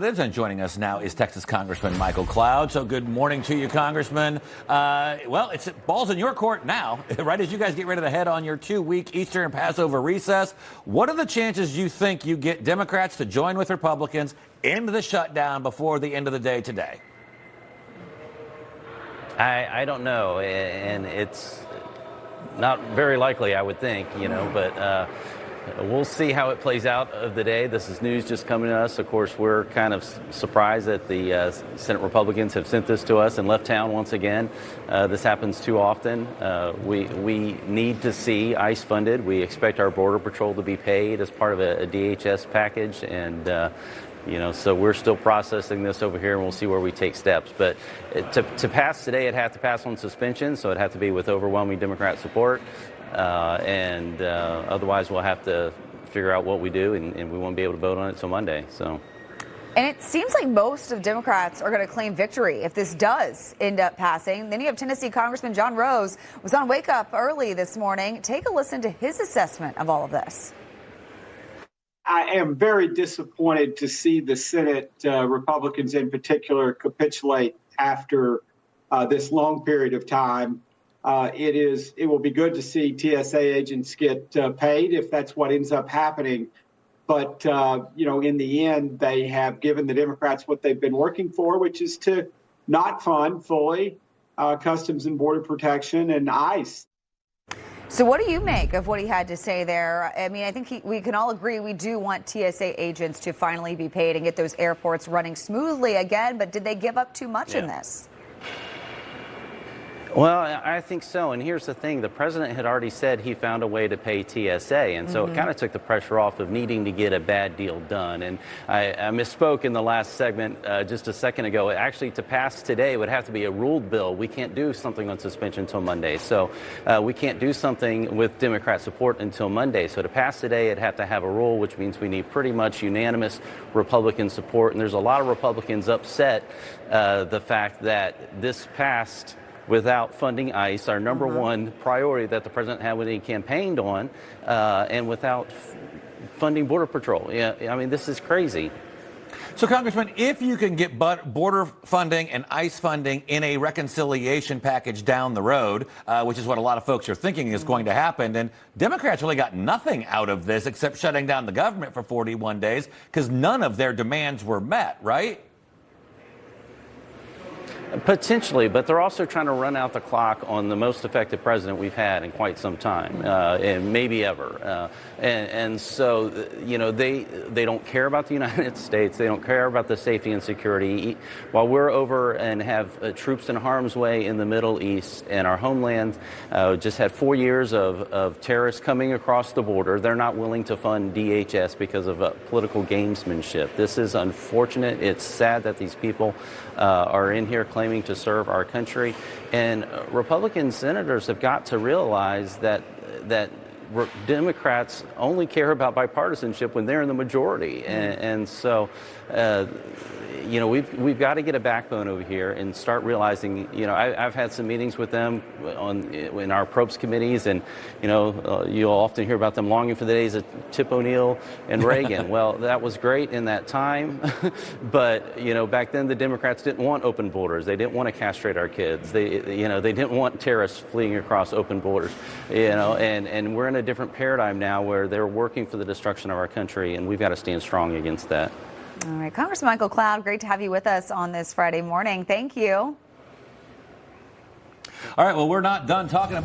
And joining us now is Texas Congressman Michael Cloud. So good morning to you, Congressman. Well, it's balls in your court now, right as you guys get ready to head on your 2-week Easter and Passover recess. What are the chances you think you get Democrats to join with Republicans into the shutdown before the end of the day today? I don't know, and it's not very likely, I would think, but we'll see how it plays out of the day. This is news just coming to us. Of course, we're kind of surprised that the Senate Republicans have sent this to us and left town once again. This happens too often. We need to see ICE funded. We expect our Border Patrol to be paid as part of a DHS package, and so we're still processing this over here, and we'll see where we take steps. But to pass today, it'd have to pass on suspension, so it'd have to be with overwhelming Democrat support. And otherwise, we'll have to figure out what we do, and we won't be able to vote on it till Monday. So. And it seems like most of Democrats are going to claim victory if this does end up passing. Then you have Tennessee Congressman John Rose was on Wake Up early this morning. Take a listen to his assessment of all of this. I am very disappointed to see the Senate, Republicans in particular, capitulate after this long period of time. It will be good to see TSA agents get paid if that's what ends up happening. But, in the end, they have given the Democrats what they've been working for, which is to not fund fully Customs and Border Protection and ICE. So what do you make of what he had to say there? I mean, I think we can all agree we do want TSA agents to finally be paid and get those airports running smoothly again. But did they give up too much in this? Well, I think so. And here's the thing. The president had already said he found a way to pay TSA. And so it kind of took the pressure off of needing to get a bad deal done. And I misspoke in the last segment just a second ago. Actually, to pass today would have to be a ruled bill. We can't do something on suspension until Monday. So we can't do something with Democrat support until Monday. So to pass today, it'd have to have a rule, which means we need pretty much unanimous Republican support. And there's a lot of Republicans upset the fact that this passed without funding ICE, our number one priority that the president had when he campaigned on, and without funding Border Patrol. Yeah, I mean, this is crazy. So, Congressman, if you can get border funding and ICE funding in a reconciliation package down the road, which is what a lot of folks are thinking is going to happen, then Democrats really got nothing out of this except shutting down the government for 41 days because none of their demands were met, right? Potentially, but they're also trying to run out the clock on the most effective president we've had in quite some time, and maybe ever. And so, they don't care about the United States. They don't care about the safety and security. While we're over and have troops in harm's way in the Middle East and our homeland just had 4 years of terrorists coming across the border, they're not willing to fund DHS because of political gamesmanship. This is unfortunate. It's sad that these people are in here claiming to serve our country. And Republican senators have got to realize that Democrats only care about bipartisanship when they're in the majority. And so, we've got to get a backbone over here and start realizing, I've had some meetings with them in our probes committees, and, you'll often hear about them longing for the days of Tip O'Neill and Reagan. Well, that was great in that time. But, back then the Democrats didn't want open borders. They didn't want to castrate our kids. They didn't want terrorists fleeing across open borders, and we're in a different paradigm now where they're working for the destruction of our country, and we've got to stand strong against that. All right, Congressman Michael Cloud, great to have you with us on this Friday morning. Thank you. All right, well, we're not done talking about